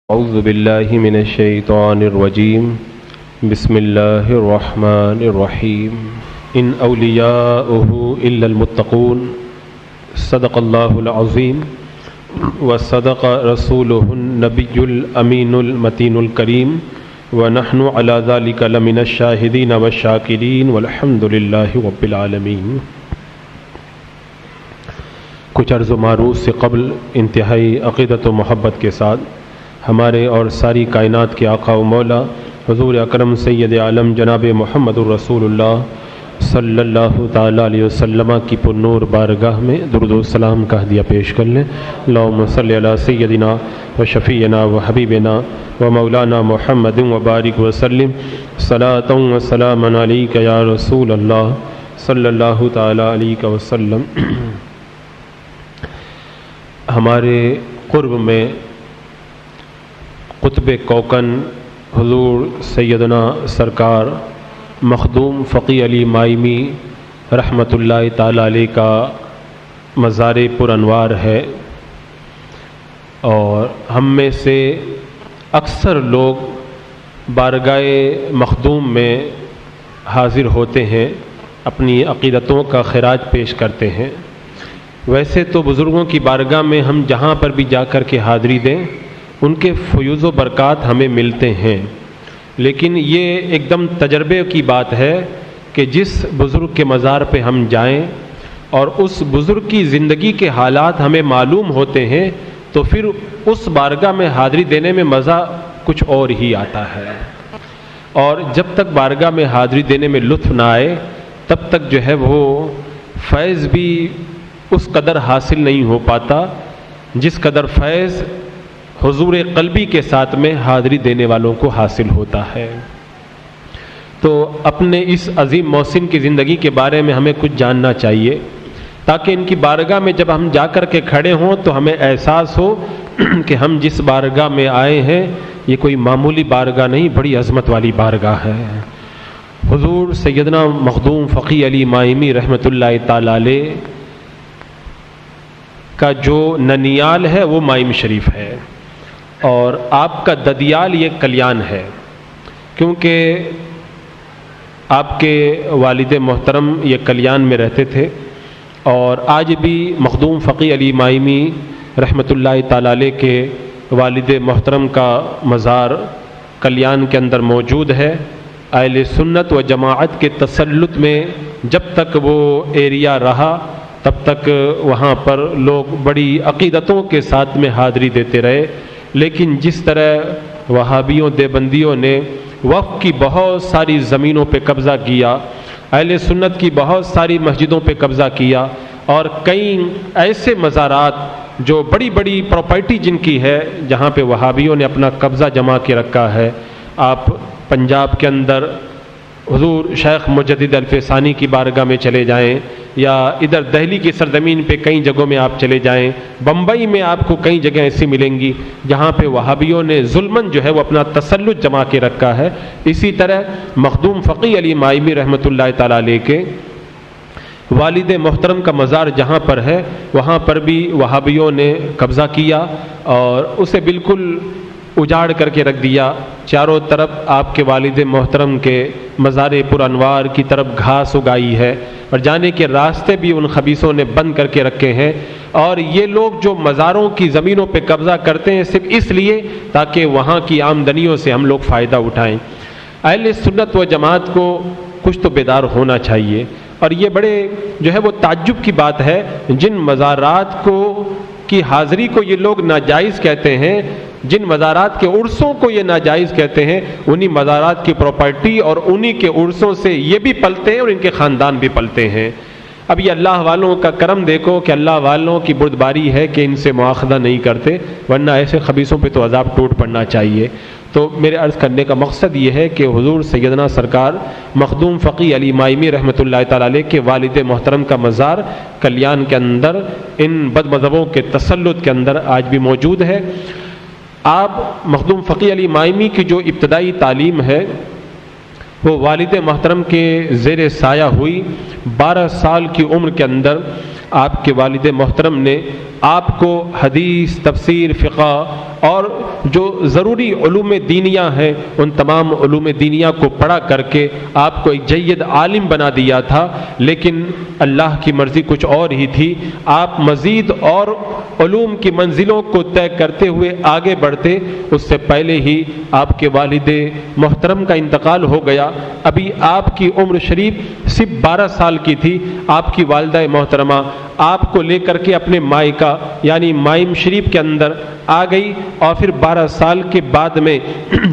اعوذ باللہ من الشیطان الرجیم بسم اللہ الرحمن الرحیم ان اولیاؤہ الا المتقون صدق اللہ العظیم وصدق رسولہ النبی الامین المتین الکریم ونحن علی ذلک لمن الشاہدین والشاکرین والحمد للہ رب العالمین۔ کچھ عرض و معروض سے قبل انتہائی عقیدت و محبت کے ساتھ ہمارے اور ساری کائنات کے آقا و مولا حضور اکرم سید عالم جناب محمد الرسول اللہ صلی اللہ تعالیٰ علیہ وسلم کی پرنور بارگاہ میں درود و سلام کا ہدیہ پیش کر لیں۔ اللہم صلی علی سیدنا و شفیعنا و حبیبنا و مولانا محمد و بارک وسلم صلاۃ و سلام علیک یا رسول اللہ صلی اللہ تعالیٰ علیہ وسلم۔ ہمارے قرب میں قطب کوکن حضور سیدنا سرکار مخدوم فقی علی مائمی رحمۃ اللہ تعالی علیہ کا مزار پر انوار ہے، اور ہم میں سے اکثر لوگ بارگاہ مخدوم میں حاضر ہوتے ہیں، اپنی عقیدتوں کا خراج پیش کرتے ہیں۔ ویسے تو بزرگوں کی بارگاہ میں ہم جہاں پر بھی جا کر کے حاضری دیں ان کے فیوز و برکات ہمیں ملتے ہیں، لیکن یہ ایک دم تجربے کی بات ہے کہ جس بزرگ کے مزار پہ ہم جائیں اور اس بزرگ کی زندگی کے حالات ہمیں معلوم ہوتے ہیں تو پھر اس بارگاہ میں حاضری دینے میں مزہ کچھ اور ہی آتا ہے، اور جب تک بارگاہ میں حاضری دینے میں لطف نہ آئے تب تک جو ہے وہ فیض بھی اس قدر حاصل نہیں ہو پاتا جس قدر فیض حضور قلبی کے ساتھ میں حاضری دینے والوں کو حاصل ہوتا ہے۔ تو اپنے اس عظیم محسن کی زندگی کے بارے میں ہمیں کچھ جاننا چاہیے، تاکہ ان کی بارگاہ میں جب ہم جا کر کے کھڑے ہوں تو ہمیں احساس ہو کہ ہم جس بارگاہ میں آئے ہیں یہ کوئی معمولی بارگاہ نہیں، بڑی عظمت والی بارگاہ ہے۔ حضور سیدنا مخدوم فقی علی مائمی رحمۃ اللہ تعالی علیہ کا جو ننیال ہے وہ مائم شریف ہے، اور آپ کا ددیال یہ کلیان ہے، کیونکہ آپ کے والد محترم یہ کلیان میں رہتے تھے، اور آج بھی مخدوم فقی علی مائمی رحمۃ اللہ تعالی علیہ کے والد محترم کا مزار کلیان کے اندر موجود ہے۔ اہل سنت و جماعت کے تسلط میں جب تک وہ ایریا رہا تب تک وہاں پر لوگ بڑی عقیدتوں کے ساتھ میں حاضری دیتے رہے، لیکن جس طرح وہابیوں دیوبندیوں نے وقف کی بہت ساری زمینوں پہ قبضہ کیا، اہل سنت کی بہت ساری مسجدوں پہ قبضہ کیا، اور کئی ایسے مزارات جو بڑی بڑی پراپرٹی جن کی ہے جہاں پہ وہابیوں نے اپنا قبضہ جما کے رکھا ہے۔ آپ پنجاب کے اندر حضور شیخ مجدد الفسانی کی بارگاہ میں چلے جائیں، یا ادھر دہلی کی سرزمین پہ کئی جگہوں میں آپ چلے جائیں، بمبئی میں آپ کو کئی جگہیں ایسی ملیں گی جہاں پہ وہابیوں نے ظلماً جو ہے وہ اپنا تسلط جما کے رکھا ہے۔ اسی طرح مخدوم فقی علی مائمی رحمۃ اللہ تعالی علیہ کے والد محترم کا مزار جہاں پر ہے وہاں پر بھی وہابیوں نے قبضہ کیا اور اسے بالکل اجاڑ کر کے رکھ دیا۔ چاروں طرف آپ کے والد محترم کے مزار پر انوار کی طرف گھاس اگائی ہے، اور جانے کے راستے بھی ان خبیثوں نے بند کر کے رکھے ہیں، اور یہ لوگ جو مزاروں کی زمینوں پہ قبضہ کرتے ہیں صرف اس لیے تاکہ وہاں کی آمدنیوں سے ہم لوگ فائدہ اٹھائیں۔ اہل سنت و جماعت کو کچھ تو بیدار ہونا چاہیے، اور یہ بڑے جو ہے وہ تعجب کی بات ہے جن مزارات کو کی حاضری کو یہ لوگ ناجائز کہتے ہیں، جن مزارات کے عرسوں کو یہ ناجائز کہتے ہیں، انہی مزارات کی پراپرٹی اور انہی کے عرسوں سے یہ بھی پلتے ہیں اور ان کے خاندان بھی پلتے ہیں۔ اب یہ اللہ والوں کا کرم دیکھو کہ اللہ والوں کی بردباری ہے کہ ان سے مواخذہ نہیں کرتے، ورنہ ایسے خبیثوں پہ تو عذاب ٹوٹ پڑنا چاہیے۔ تو میرے عرض کرنے کا مقصد یہ ہے کہ حضور سیدنا سرکار مخدوم فقی علی مائمی رحمۃ اللہ تعالی علیہ کے والد محترم کا مزار کلیان کے اندر ان بد مذہبوں کے تسلط کے اندر آج بھی موجود ہے۔ آپ مخدوم فقی علی مائمی کی جو ابتدائی تعلیم ہے وہ والد محترم کے زیر سایہ ہوئی۔ 12 سال کی عمر کے اندر آپ کے والد محترم نے آپ کو حدیث، تفسیر، فقہ اور جو ضروری علوم دینیہ ہیں ان تمام علوم دینیہ کو پڑھا کر کے آپ کو ایک جید عالم بنا دیا تھا، لیکن اللہ کی مرضی کچھ اور ہی تھی۔ آپ مزید اور علوم کی منزلوں کو طے کرتے ہوئے آگے بڑھتے، اس سے پہلے ہی آپ کے والد محترم کا انتقال ہو گیا۔ ابھی آپ کی عمر شریف صرف 12 سال کی تھی۔ آپ کی والدہ محترمہ آپ کو لے کر کے اپنے مائکہ یعنی مائم شریف کے اندر آ گئی، اور پھر 12 سال کے بعد میں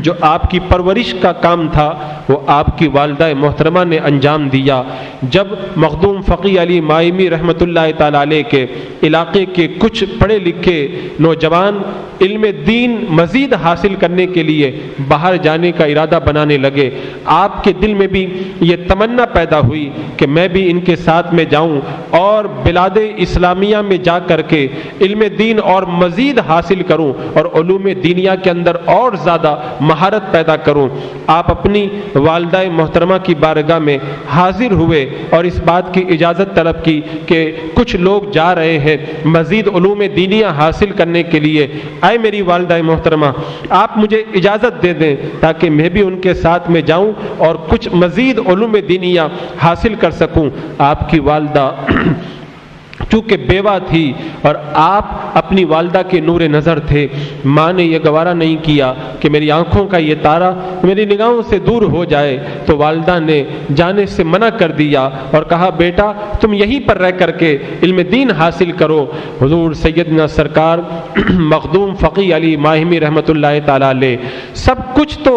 جو آپ کی پرورش کا کام تھا وہ آپ کی والدہ محترمہ نے انجام دیا۔ جب مخدوم فقی علی مائمی رحمۃ اللہ تعالی علیہ کے علاقے کے کچھ پڑھے لکھے نوجوان علم دین مزید حاصل کرنے کے لیے باہر جانے کا ارادہ بنانے لگے، آپ کے دل میں بھی یہ تمنا پیدا ہوئی کہ میں بھی ان کے ساتھ میں جاؤں اور بلاد اسلامیہ میں جا کر کے علم دین اور مزید حاصل کروں اور علوم دینیہ کے اندر اور زیادہ مہارت پیدا کروں۔ آپ اپنی والدہ محترمہ کی بارگاہ میں حاضر ہوئے اور اس بات کی اجازت طلب کی کہ کچھ لوگ جا رہے ہیں مزید علوم دینیہ حاصل کرنے کے لیے، اے میری والدہ محترمہ آپ مجھے اجازت دے دیں تاکہ میں بھی ان کے ساتھ میں جاؤں اور کچھ مزید علوم دینیہ حاصل کر سکوں۔ آپ کی والدہ چونکہ بیوہ تھی اور آپ اپنی والدہ کے نور نظر تھے، ماں نے یہ گوارا نہیں کیا کہ میری آنکھوں کا یہ تارا میری نگاہوں سے دور ہو جائے، تو والدہ نے جانے سے منع کر دیا اور کہا بیٹا تم یہیں پر رہ کر کے علم دین حاصل کرو۔ حضور سیدنا سرکار مخدوم فقی علی ماہمی رحمۃ اللہ تعالی علیہ سب کچھ تو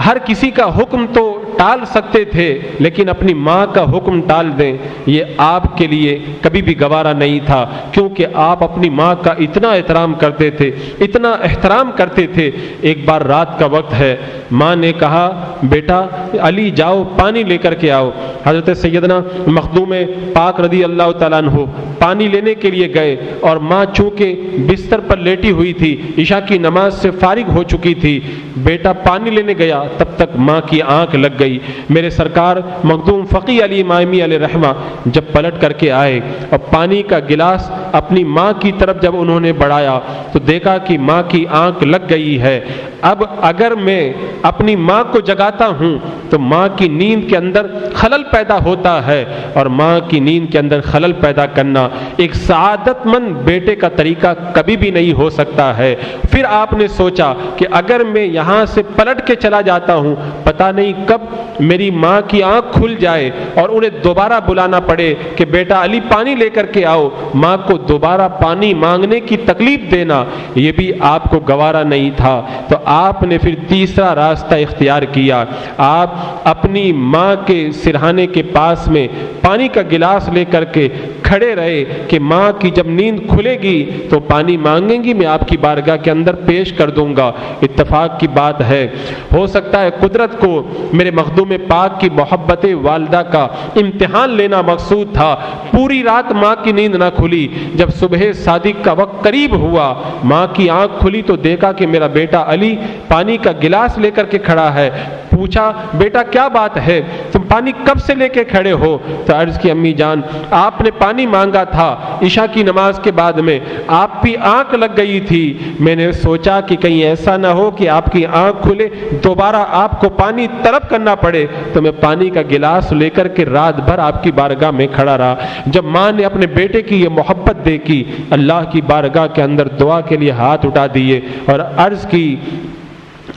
ہر کسی کا حکم تو ٹال سکتے تھے، لیکن اپنی ماں کا حکم ٹال دیں یہ آپ کے لیے کبھی بھی گوارا نہیں تھا، کیونکہ آپ اپنی ماں کا اتنا احترام کرتے تھے، اتنا احترام کرتے تھے۔ ایک بار رات کا وقت ہے، ماں نے کہا بیٹا علی جاؤ پانی لے کر کے آؤ۔ حضرت سیدنا مخدوم پاک رضی اللہ تعالیٰ عنہ پانی لینے کے لیے گئے، اور ماں چونکہ بستر پر لیٹی ہوئی تھی، عشاء کی نماز سے فارغ ہو چکی تھی، بیٹا پانی لینے گیا تب تک ماں کی آنکھ لگ گئی۔ میرے سرکار مخدوم فقی علی مائمی علیہ رحمہ جب پلٹ کر کے آئے اور پانی کا گلاس اپنی ماں کی طرف جب انہوں نے بڑھایا تو دیکھا کہ ماں کی آنکھ لگ گئی ہے۔ اب اگر میں اپنی ماں کو جگاتا ہوں تو ماں کی نیند کے اندر خلل پیدا ہوتا ہے، اور ماں کی نیند کے اندر خلل پیدا کرنا ایک سعادت مند بیٹے کا طریقہ کبھی بھی نہیں ہو سکتا ہے۔ پھر آپ نے سوچا کہ اگر میں یہاں سے پلٹ کے چلا جاتا ہوں پتہ نہیں کب میری ماں کی آنکھ کھل جائے اور انہیں دوبارہ بلانا پڑے کہ بیٹا علی پانی لے کر کے آؤ، ماں کو دوبارہ پانی مانگنے کی تکلیف دینا یہ بھی آپ کو گوارا نہیں تھا۔ تو آپ نے پھر تیسرا راستہ اختیار کیا، آپ اپنی ماں کے سرہانے کے پاس میں پانی کا گلاس لے کر کے کھڑے رہے کہ ماں کی جب نیند کھلے گی تو پانی مانگیں گی، میں آپ کی بارگاہ کے اندر پیش کر دوں گا۔ اتفاق کی بات ہے، ہو سکتا ہے قدرت کو میرے مخدوم پاک کی محبت والدہ کا امتحان لینا مقصود تھا۔ پوری رات ماں کی نیند نہ کھلی، جب صبح صادق کا وقت قریب ہوا ماں کی آنکھ کھلی تو دیکھا کہ میرا بیٹا علی پانی کا گلاس لے کر کے کھڑا ہے۔ پوچھا بیٹا کیا بات ہے، تم پانی کب سے لے کے کھڑے ہو؟ تو عرض کی امی جان آپ نے پانی مانگا تھا عشاء کی نماز کے بعد میں، آپ کی آنکھ لگ گئی تھی، میں نے سوچا کہ کہیں ایسا نہ ہو کہ آپ کی آنکھ کھلے دوبارہ آپ کو پانی طلب کرنا پڑے، تو میں پانی کا گلاس لے کر کے رات بھر آپ کی بارگاہ میں کھڑا رہا۔ جب ماں نے اپنے بیٹے کی یہ محبت دیکھی، اللہ کی بارگاہ کے اندر دعا کے لیے ہاتھ اٹھا دیے اور عرض کی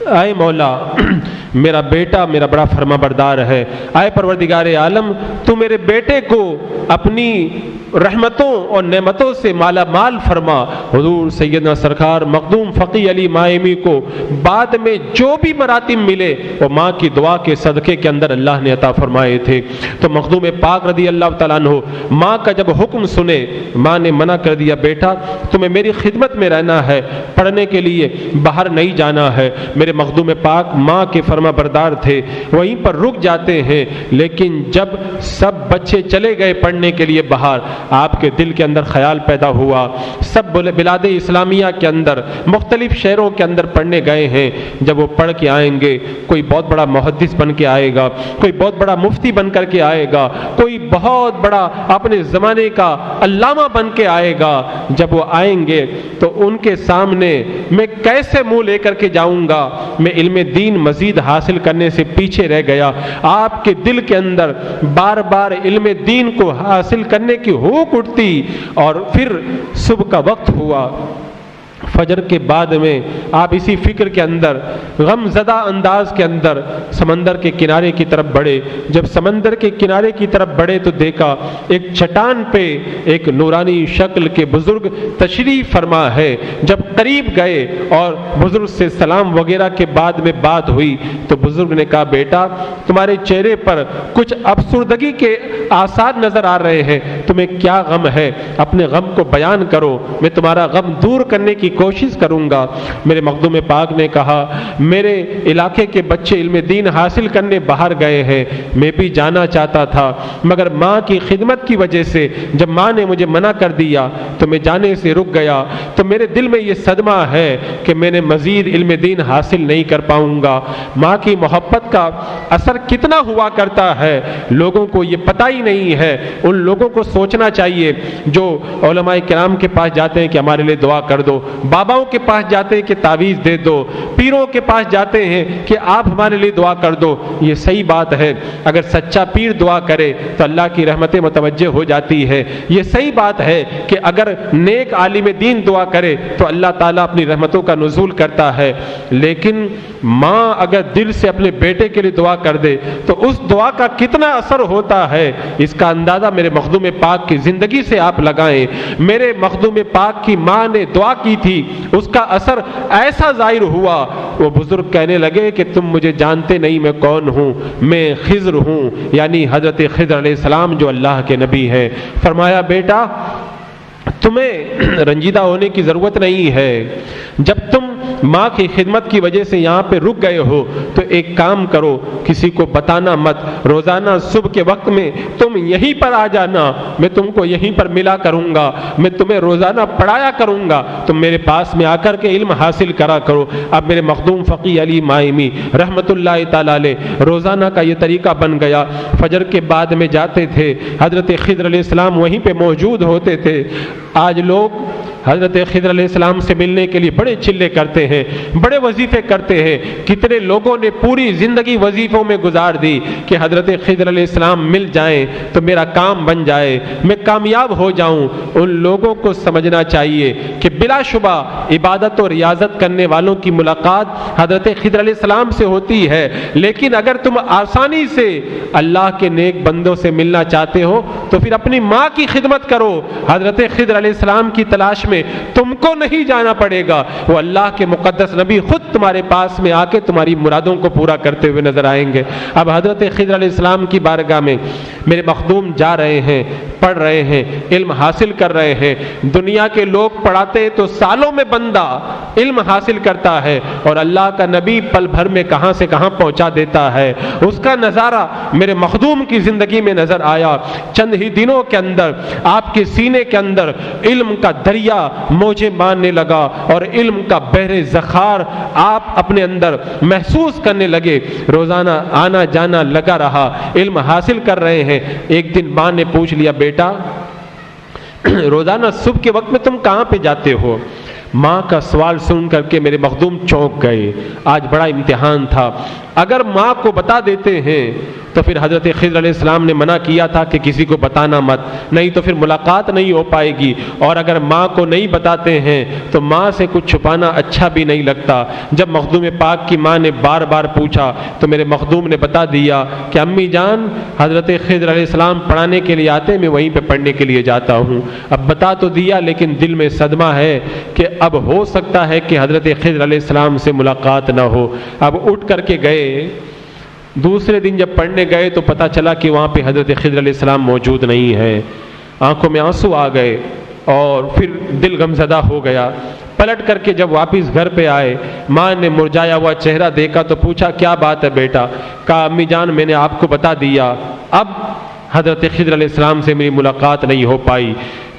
اے مولا میرا بیٹا میرا بڑا فرما بردار ہے، اے پروردگار عالم تو میرے بیٹے کو اپنی رحمتوں اور نعمتوں سے مالا مال فرما۔ حضور سیدنا سرکار مخدوم فقی علی مائمی کو بعد میں جو بھی مراتب ملے وہ ماں کی دعا کے صدقے کے اندر اللہ نے عطا فرمائے تھے۔ تو مخدوم پاک رضی اللہ تعالیٰ عنہ ماں کا جب حکم سنے، ماں نے منع کر دیا بیٹا تمہیں میری خدمت میں رہنا ہے، پڑھنے کے لیے باہر نہیں جانا ہے۔ میرے مخدوم پاک ماں کے فرمان فرما بردار تھے وہیں پر رک جاتے ہیں، لیکن جب سب بچے چلے گئے پڑھنے کے لیے باہر، آپ کے دل کے اندر خیال پیدا ہوا سب بلاد اسلامیہ کے اندر مختلف شہروں کے اندر پڑھنے گئے ہیں، جب وہ پڑھ کے آئیں گے کوئی بہت بڑا محدث بن کے آئے گا، کوئی بہت بڑا مفتی بن کر کے آئے گا، کوئی بہت بڑا اپنے زمانے کا علامہ بن کے آئے گا، جب وہ آئیں گے تو ان کے سامنے میں کیسے منہ لے کر کے جاؤں گا؟ میں علم دین مزید حاصل کرنے سے پیچھے رہ گیا۔ آپ کے دل کے اندر بار بار علم دین کو حاصل کرنے کی ہوک اٹھتی، اور پھر صبح کا وقت ہوا، فجر کے بعد میں آپ اسی فکر کے اندر غم زدہ انداز کے اندر سمندر کے کنارے کی طرف بڑھے۔ جب سمندر کے کنارے کی طرف بڑھے تو دیکھا ایک چٹان پہ ایک نورانی شکل کے بزرگ تشریف فرما ہے۔ جب قریب گئے اور بزرگ سے سلام وغیرہ کے بعد میں بات ہوئی تو بزرگ نے کہا بیٹا تمہارے چہرے پر کچھ افسردگی کے آثار نظر آ رہے ہیں، تمہیں کیا غم ہے؟ اپنے غم کو بیان کرو، میں تمہارا غم دور کرنے کی کوشش کروں گا۔ میرے مخدوم پاک نے کہا میرے علاقے کے بچے علم دین حاصل کرنے باہر گئے ہیں، میں بھی جانا چاہتا تھا مگر ماں کی خدمت کی وجہ سے جب ماں نے مجھے منع کر دیا تو میں جانے سے رک گیا، تو میرے دل میں یہ صدمہ ہے کہ میں نے مزید علم دین حاصل نہیں کر پاؤں گا۔ ماں کی محبت کا اثر کتنا ہوا کرتا ہے لوگوں کو یہ پتہ ہی نہیں ہے۔ ان لوگوں کو سوچنا چاہیے جو علماء کرام کے پاس جاتے ہیں کہ ہمارے لیے دعا کر دو، باباؤں کے پاس جاتے ہیں کہ تعویذ دے دو، پیروں کے پاس جاتے ہیں کہ آپ ہمارے لیے دعا کر دو۔ یہ صحیح بات ہے، اگر سچا پیر دعا کرے تو اللہ کی رحمتیں متوجہ ہو جاتی ہے۔ یہ صحیح بات ہے کہ اگر نیک عالم دین دعا کرے تو اللہ تعالیٰ اپنی رحمتوں کا نزول کرتا ہے، لیکن ماں اگر دل سے اپنے بیٹے کے لیے دعا کر دے تو اس دعا کا کتنا اثر ہوتا ہے اس کا اندازہ میرے مخدوم پاک کی زندگی سے آپ لگائیں۔ میرے مخدوم پاک کی ماں نے دعا کی تھی، اس کا اثر ایسا ظاہر ہوا، وہ بزرگ کہنے لگے کہ تم مجھے جانتے نہیں میں کون ہوں، میں خضر ہوں، یعنی حضرت خضر علیہ السلام جو اللہ کے نبی ہیں۔ فرمایا بیٹا تمہیں رنجیدہ ہونے کی ضرورت نہیں ہے، جب تم ماں کی خدمت کی وجہ سے یہاں پہ رک گئے ہو تو ایک کام کرو، کسی کو بتانا مت، روزانہ صبح کے وقت میں تم یہیں پر آ جانا، میں تم کو یہیں پر ملا کروں گا، میں تمہیں روزانہ پڑھایا کروں گا، تم میرے پاس میں آ کر کے علم حاصل کرا کرو۔ اب میرے مخدوم فقی علی مائمی رحمت اللہ تعالیٰ علیہ روزانہ کا یہ طریقہ بن گیا، فجر کے بعد میں جاتے تھے، حضرت خضر علیہ السلام وہیں پہ موجود ہوتے تھے۔ آج لوگ حضرت خضر علیہ السلام سے ملنے کے لیے بڑے چلے کرتے ہیں، بڑے وظیفے کرتے ہیں، کتنے لوگوں نے پوری زندگی وظیفوں میں گزار دی کہ حضرت خضر علیہ السلام مل جائیں تو میرا کام بن جائے، میں کامیاب ہو جاؤں۔ ان لوگوں کو سمجھنا چاہیے کہ بلا شبہ عبادت اور ریاضت کرنے والوں کی ملاقات حضرت خضر علیہ السلام سے ہوتی ہے، لیکن اگر تم آسانی سے اللہ کے نیک بندوں سے ملنا چاہتے ہو تو پھر اپنی ماں کی خدمت کرو۔ حضرت خضر علیہ السلام کی تلاش میں تم کو نہیں جانا پڑے گا، وہ اللہ کے مقدس نبی خود تمہارے پاس میں آ کے تمہاری مرادوں کو پورا کرتے ہوئے نظر آئیں گے۔ اب حضرت خضر علیہ السلام کی بارگاہ میں میرے مخدوم جا رہے ہیں، پڑھ رہے ہیں، علم حاصل کر رہے ہیں۔ دنیا کے لوگ پڑھاتے تو سالوں میں بندہ علم حاصل کرتا ہے، اور اللہ کا نبی پل بھر میں کہاں سے کہاں پہنچا دیتا ہے۔ اس کا نظارہ میرے مخدوم کی زندگی میں نظر آیا۔ چند ہی دنوں کے اندر آپ کے سینے کے اندر علم کا دریا موجیں مارنے لگا، اور علم کا بحر ذخار آپ اپنے اندر محسوس کرنے لگے۔ روزانہ آنا جانا لگا رہا، علم حاصل کر رہے ہیں۔ ایک دن ماں نے پوچھ لیا بیٹا روزانہ صبح کے وقت میں تم کہاں پہ جاتے ہو؟ ماں کا سوال سن کر کے میرے مخدوم چونک گئے۔ آج بڑا امتحان تھا، اگر ماں کو بتا دیتے ہیں تو پھر حضرت خضر علیہ السلام نے منع کیا تھا کہ کسی کو بتانا مت، نہیں تو پھر ملاقات نہیں ہو پائے گی، اور اگر ماں کو نہیں بتاتے ہیں تو ماں سے کچھ چھپانا اچھا بھی نہیں لگتا۔ جب مخدوم پاک کی ماں نے بار بار پوچھا تو میرے مخدوم نے بتا دیا کہ امی جان حضرت خضر علیہ السلام پڑھانے کے لیے آتے، میں وہیں پہ پڑھنے کے لیے جاتا ہوں۔ اب بتا تو دیا لیکن دل میں صدمہ ہے کہ اب ہو سکتا ہے کہ حضرت خضر علیہ السلام سے ملاقات نہ ہو۔ اب اٹھ کر کے گئے، دوسرے دن جب پڑھنے گئے تو پتہ چلا کہ وہاں پہ حضرت خضر علیہ السلام موجود نہیں ہے۔ آنکھوں میں آنسو آ گئے اور پھر دل غمزدہ ہو گیا۔ پلٹ کر کے جب واپس گھر پہ آئے، ماں نے مرجھایا ہوا چہرہ دیکھا تو پوچھا کیا بات ہے بیٹا؟ کہا امی جان میں نے آپ کو بتا دیا، اب حضرت خضر علیہ السلام سے میری ملاقات نہیں ہو پائی۔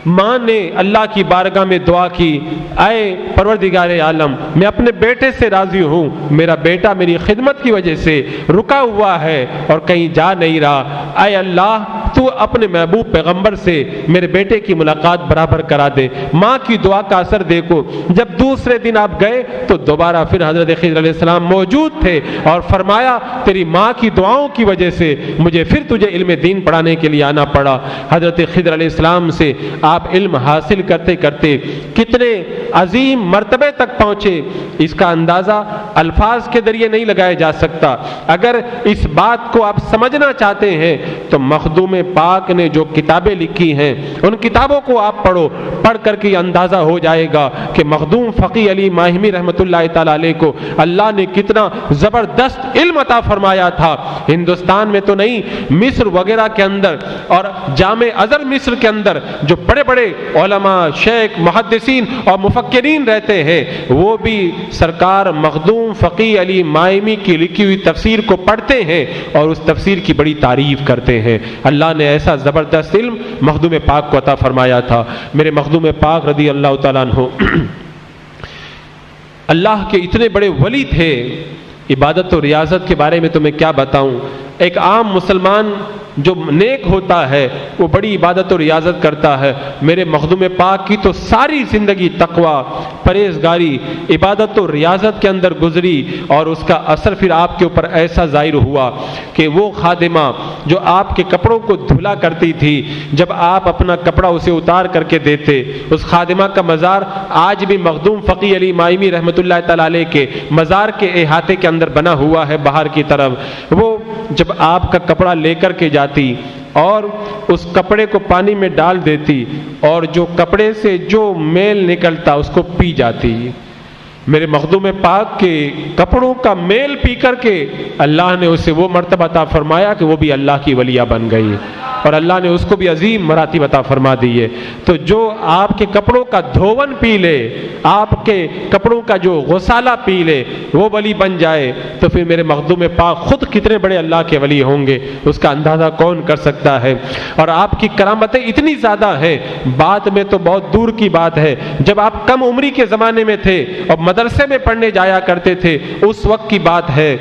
ماں نے اللہ کی بارگاہ میں دعا کی، اے پروردگار عالم، میں اپنے بیٹے سے راضی ہوں، میرا بیٹا میری خدمت کی وجہ سے رکا ہوا ہے اور کہیں جا نہیں رہا، اے اللہ تو اپنے محبوب پیغمبر سے میرے بیٹے کی ملاقات برابر کرا دے۔ ماں کی دعا کا اثر دیکھو، جب دوسرے دن آپ گئے تو دوبارہ پھر حضرت خضر علیہ السلام موجود تھے اور فرمایا تیری ماں کی دعاؤں کی وجہ سے مجھے پھر تجھے علم دین پڑھانے کے لیے آنا پڑا۔ حضرت خضر علیہ السلام سے آپ علم حاصل کرتے کرتے کتنے عظیم مرتبے تک پہنچے، اس کا اندازہ الفاظ کے ذریعے نہیں لگایا جا سکتا۔ اگر اس بات کو آپ سمجھنا چاہتے ہیں تو مخدوم پاک نے جو کتابیں لکھی ہیں ان کتابوں کو آپ پڑھو، پڑھ کر کے اندازہ ہو جائے گا کہ مخدوم فقی علی ماہمی رحمۃ اللہ تعالی علیہ کو اللہ نے کتنا زبردست علم عطا فرمایا تھا۔ ہندوستان میں تو نہیں، مصر وغیرہ کے اندر اور جامع ازہر مصر کے اندر جو بڑے بڑے علماء، شیخ، محدثین اور مفکرین رہتے ہیں، وہ بھی سرکار مخدوم فقی علی مائمی کی لکھی ہوئی تفسیر کو پڑھتے ہیں اور اس تفسیر کی بڑی تعریف کرتے ہیں۔ اللہ نے ایسا زبردست علم مخدوم پاک کو عطا فرمایا تھا۔ میرے مخدوم پاک رضی اللہ تعالیٰ عنہ اللہ کے اتنے بڑے ولی تھے، عبادت و ریاضت کے بارے میں تو میں کیا بتاؤں۔ ایک عام مسلمان جو نیک ہوتا ہے وہ بڑی عبادت و ریاضت کرتا ہے، میرے مخدوم پاک کی تو ساری زندگی تقوی، پرہیزگاری، عبادت و ریاضت کے اندر گزری اور اس کا اثر پھر آپ کے اوپر ایسا ظاہر ہوا کہ وہ خادمہ جو آپ کے کپڑوں کو دھلا کرتی تھی، جب آپ اپنا کپڑا اسے اتار کر کے دیتے، اس خادمہ کا مزار آج بھی مخدوم فقی علی مائمی رحمۃ اللہ تعالی علیہ کے مزار کے احاطے کے اندر بنا ہوا ہے باہر کی طرف۔ وہ جب آپ کا کپڑا لے کر کے جاتی اور اس کپڑے کو پانی میں ڈال دیتی اور جو کپڑے سے جو میل نکلتا اس کو پی جاتی۔ میرے مخدوم پاک کے کپڑوں کا میل پی کر کے اللہ نے اسے وہ مرتبہ عطا فرمایا کہ وہ بھی اللہ کی ولیہ بن گئی اور اللہ نے اس کو بھی عظیم مراتب عطا فرما دی ہے۔ تو جو آپ کے کپڑوں کا دھون پی لے، آپ کے کپڑوں کا جو غسالہ پی لے، وہ ولی بن جائے تو پھر میرے مخدوم پاک خود کتنے بڑے اللہ کے ولی ہوں گے، اس کا اندازہ کون کر سکتا ہے۔ اور آپ کی کرامتیں اتنی زیادہ ہیں، بات میں تو بہت دور کی بات ہے، جب آپ کم عمری کے زمانے میں تھے اور مدرسے میں پڑھنے جایا کرتے تھے اس وقت کی بات ہے،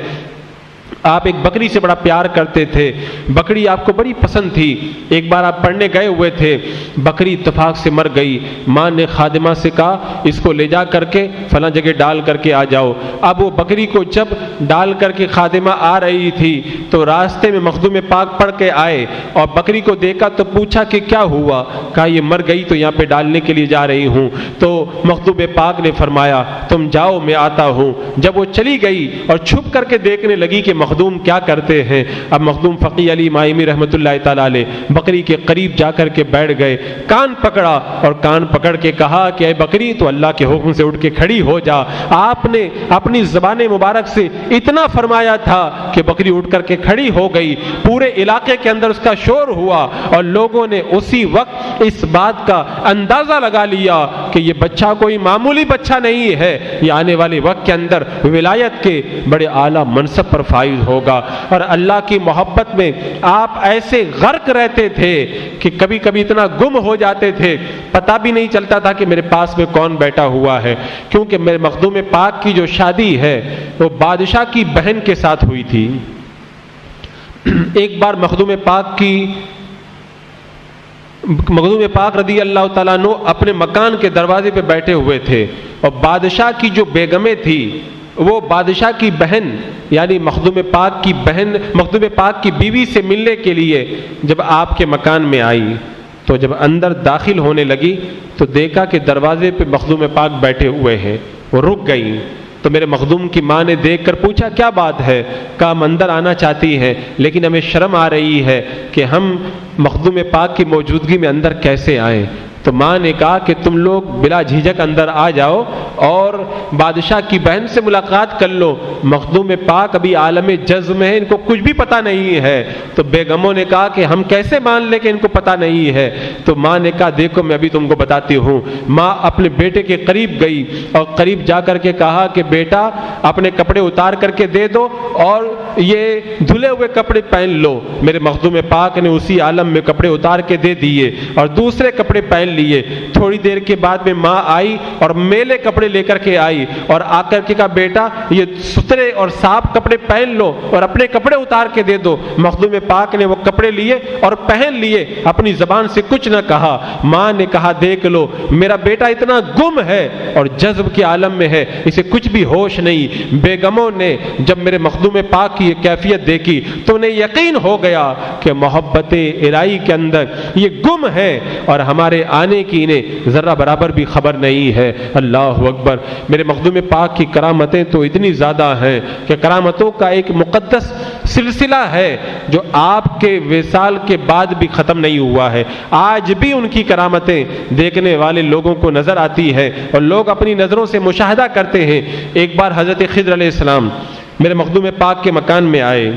آپ ایک بکری سے بڑا پیار کرتے تھے، بکری آپ کو بڑی پسند تھی۔ ایک بار آپ پڑھنے گئے ہوئے تھے، بکری اتفاق سے مر گئی، ماں نے خادمہ سے کہا اس کو لے جا کر کے فلاں جگہ ڈال کر کے آ جاؤ۔ اب وہ بکری کو جب ڈال کر کے خادمہ آ رہی تھی تو راستے میں مخدوم پاک پڑھ کے آئے اور بکری کو دیکھا تو پوچھا کہ کیا ہوا؟ کہا یہ مر گئی تو یہاں پہ ڈالنے کے لیے جا رہی ہوں۔ تو مخدوم پاک نے فرمایا تم جاؤ میں آتا ہوں۔ جب وہ چلی گئی اور چھپ کر کے دیکھنے لگی کہ مخدوم کیا کرتے ہیں، اب مخدوم فقی علی مائمی رحمۃ اللہ تعالی علیہ بکری کے قریب جا کر کے بیٹھ گئے، کان پکڑا اور کان پکڑ کے کہا کہ اے بکری تو اللہ کے حکم سے اٹھ کے کھڑی ہو جا۔ آپ نے اپنی زبان مبارک سے اتنا فرمایا تھا کہ بکری اٹھ کر کے کھڑی ہو گئی، پورے علاقے کے اندر اس کا شور ہوا اور لوگوں نے اسی وقت اس بات کا اندازہ لگا لیا کہ یہ بچہ کوئی معمولی بچہ نہیں ہے، یہ آنے والے وقت کے اندر ولایت کے بڑے اعلیٰ منصب پر فائز ہوگا۔ اور اللہ کی محبت میں آپ ایسے غرق رہتے تھے کہ کبھی کبھی اتنا گم ہو جاتے تھے، پتہ بھی نہیں چلتا تھا کہ میرے پاس میں کون بیٹھا ہوا ہے، کیونکہ میرے مخدوم پاک کی جو شادی ہے وہ بادشاہ کی بہن کے ساتھ ہوئی تھی۔ ایک بار مخدوم پاک رضی اللہ تعالیٰ عنہ اپنے مکان کے دروازے پہ بیٹھے ہوئے تھے اور بادشاہ کی جو بیگمیں تھی وہ بادشاہ کی بہن یعنی مخدوم پاک کی بہن، مخدوم پاک کی بیوی سے ملنے کے لیے جب آپ کے مکان میں آئی تو جب اندر داخل ہونے لگی تو دیکھا کہ دروازے پہ مخدوم پاک بیٹھے ہوئے ہیں، وہ رک گئی۔ تو میرے مخدوم کی ماں نے دیکھ کر پوچھا کیا بات ہے؟ کہا ہم اندر آنا چاہتی ہیں لیکن ہمیں شرم آ رہی ہے کہ ہم مخدوم پاک کی موجودگی میں اندر کیسے آئیں۔ تو ماں نے کہا کہ تم لوگ بلا جھجک اندر آ جاؤ اور بادشاہ کی بہن سے ملاقات کر لو، مخدوم پاک ابھی عالم جذب میں ہے، ان کو کچھ بھی پتہ نہیں ہے۔ تو بیگموں نے کہا کہ ہم کیسے مان لیں کہ ان کو پتہ نہیں ہے؟ تو ماں نے کہا دیکھو میں ابھی تم کو بتاتی ہوں۔ ماں اپنے بیٹے کے قریب گئی اور قریب جا کر کے کہا کہ بیٹا اپنے کپڑے اتار کر کے دے دو اور یہ دھلے ہوئے کپڑے پہن لو۔ میرے مخدوم پاک نے اسی عالم میں کپڑے اتار کے دے دیے اور دوسرے کپڑے پہن لیے۔ تھوڑی دیر کے بعد میں ماں آئی اور میلے کپڑے لے کر کے آئی اور آ کر کے کہا بیٹا یہ ستھرے اور صاف کپڑے پہن لو اور اپنے کپڑے اتار کے دے دو۔ مخدوم پاک نے وہ کپڑے لیے اور پہن لیے، اپنی زبان سے کچھ نہ کہا۔ ماں نے کہا دیکھ لو میرا بیٹا اتنا گم ہے اور جذب کے عالم میں ہے، اسے کچھ بھی ہوش نہیں۔ بیگموں نے جب میرے مخدوم پاک کی یہ کیفیت دیکھی تو انہیں یقین ہو گیا کہ محبت الہی کے اندر یہ گم ہے اور ہمارے آنے کی انہیں ذرہ برابر بھی خبر نہیں ہے۔ اللہ اکبر۔ میرے مخدوم پاک کی کرامتیں تو اتنی زیادہ ہیں کہ کرامتوں کا ایک مقدس سلسلہ ہے جو آپ کے وصال کے بعد بھی ختم نہیں ہوا ہے۔ آج بھی ان کی کرامتیں دیکھنے والے لوگوں کو نظر آتی ہے اور لوگ اپنی نظروں سے مشاہدہ کرتے ہیں۔ ایک بار حضرت خضر علیہ السلام میرے مخدوم پاک کے مکان میں آئے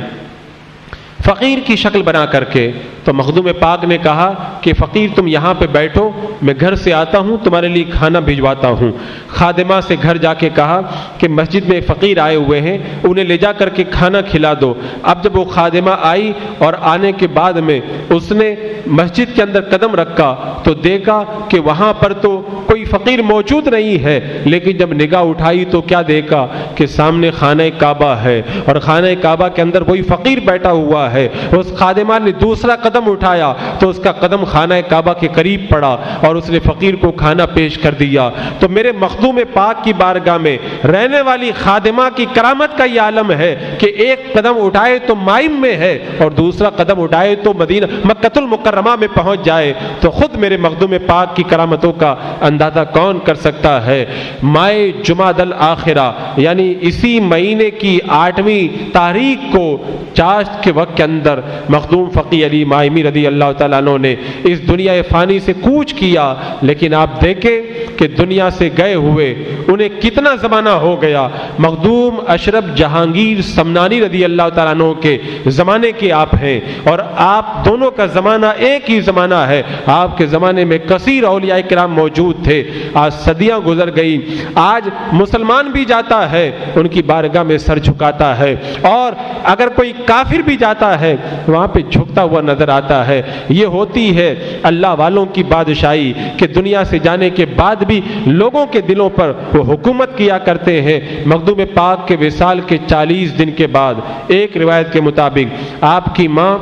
فقیر کی شکل بنا کر کے، تو مخدوم پاک نے کہا کہ فقیر تم یہاں پہ بیٹھو، میں گھر سے آتا ہوں تمہارے لیے کھانا بھجواتا ہوں۔ خادمہ سے گھر جا کے کہا کہ مسجد میں فقیر آئے ہوئے ہیں، انہیں لے جا کر کے کھانا کھلا دو۔ اب جب وہ خادمہ آئی اور آنے کے بعد میں اس نے مسجد کے اندر قدم رکھا تو دیکھا کہ وہاں پر تو کوئی فقیر موجود نہیں ہے، لیکن جب نگاہ اٹھائی تو کیا دیکھا کہ سامنے خانہ کعبہ ہے اور خانہ کعبہ کے اندر وہی فقیر بیٹھا ہوا ہے۔ اس خادمہ نے دوسرا قدم اٹھایا تو اس کا قدم خانہ کعبہ کے قریب پڑا اور اس نے فقیر کو کھانا پیش کر دیا۔ تو میرے مخدوم پاک کی بارگاہ میں رہنے والی خادمہ کی کرامت کا یہ عالم ہے کہ ایک قدم اٹھائے تو مائم میں ہے اور دوسرا قدم اٹھائے تو مدینہ مکہ المکرمہ میں پہنچ جائے۔ تو خود میرے مخدوم پاک کی کرامتوں کا اندازہ کون کر سکتا ہے؟ ماہ جمادی الاخرہ یعنی اسی مہینے کی 8ویں تاریخ کو چاشت کے وقت کے اندر مخدوم فقی علی مائمی رضی اللہ تعالیٰ عنہ نے اس دنیا فانی سے کوچ کیا، لیکن آپ دیکھیں کہ دنیا سے گئے ہوئے انہیں کتنا زمانہ ہو گیا۔ مخدوم اشرف جہانگیر سمنانی رضی اللہ تعالیٰ عنہ کے زمانے کے آپ ہیں اور آپ دونوں کا زمانہ ایک ہی زمانہ ہے۔ آپ کے زمانے میں کثیر اولیاء کرام موجود تھے، آج صدیاں گزر گئی، آج مسلمان بھی جاتا ہے ان کی بارگاہ میں سر جھکاتا ہے اور اگر کوئی کافر بھی جاتا ہے وہاں پہ جھکتا ہوا نظر آتا ہے۔ یہ ہوتی ہے اللہ والوں کی بادشاہی کہ دنیا سے جانے کے بعد بھی لوگوں کے دلوں پر وہ حکومت کیا کرتے ہیں۔ مخدوم پاک کے وصال کے 40 دن کے بعد ایک روایت کے مطابق آپ کی ماں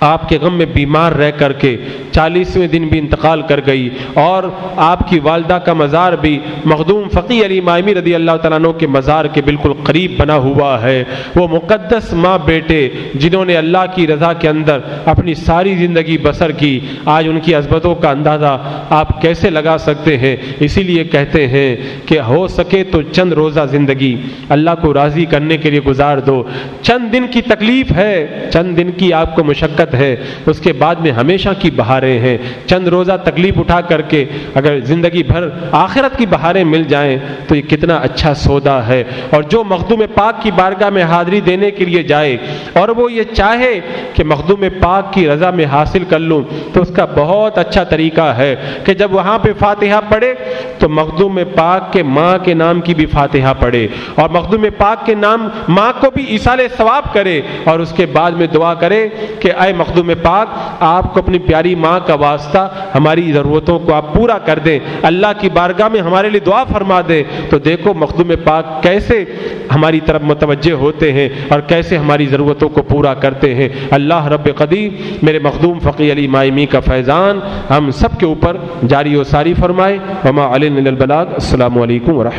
آپ کے غم میں بیمار رہ کر کے 40ویں دن بھی انتقال کر گئی اور آپ کی والدہ کا مزار بھی مخدوم فقی علی مائمی رضی اللہ تعالیٰ عنہ کے مزار کے بالکل قریب بنا ہوا ہے۔ وہ مقدس ماں بیٹے جنہوں نے اللہ کی رضا کے اندر اپنی ساری زندگی بسر کی، آج ان کی عظمتوں کا اندازہ آپ کیسے لگا سکتے ہیں؟ اسی لیے کہتے ہیں کہ ہو سکے تو چند روزہ زندگی اللہ کو راضی کرنے کے لیے گزار دو۔ چند دن کی تکلیف ہے، چند دن کی آپ کو مشقت ہے، اس کے بعد میں ہمیشہ کی بہاریں ہیں۔ چند روزہ تکلیف اٹھا کر کے اگر زندگی بھر آخرت کی بہاریں مل جائیں تو یہ کتنا اچھا سودا ہے۔ اور جو مخدوم پاک کی بارگاہ میں حاضری دینے کے لیے جائے اور وہ یہ چاہے کہ مخدوم پاک کی رضا میں حاصل کر لوں تو اس کا بہت اچھا طریقہ ہے کہ جب وہاں پہ فاتحہ پڑھے تو مخدوم پاک کے ماں کے نام کی بھی فاتحہ پڑھے اور مخدوم پاک کے نام ماں کو بھی ایصال ثواب کرے اور اس کے بعد میں دعا کرے کہ اے مخدوم پاک آپ کو اپنی پیاری ماں کا واسطہ ہماری ضرورتوں کو آپ پورا کر دیں، اللہ کی بارگاہ میں ہمارے لیے دعا فرما دیں۔ تو دیکھو مخدوم پاک کیسے ہماری طرف متوجہ ہوتے ہیں اور کیسے ہماری ضرورتوں کو پورا کرتے ہیں۔ اللہ رب قدیر میرے مخدوم فقی علی مائمی کا فیضان ہم سب کے اوپر جاری و ساری فرمائے۔ وما علینا الا البلاغ۔ السلام علیکم ورحمۃ اللہ۔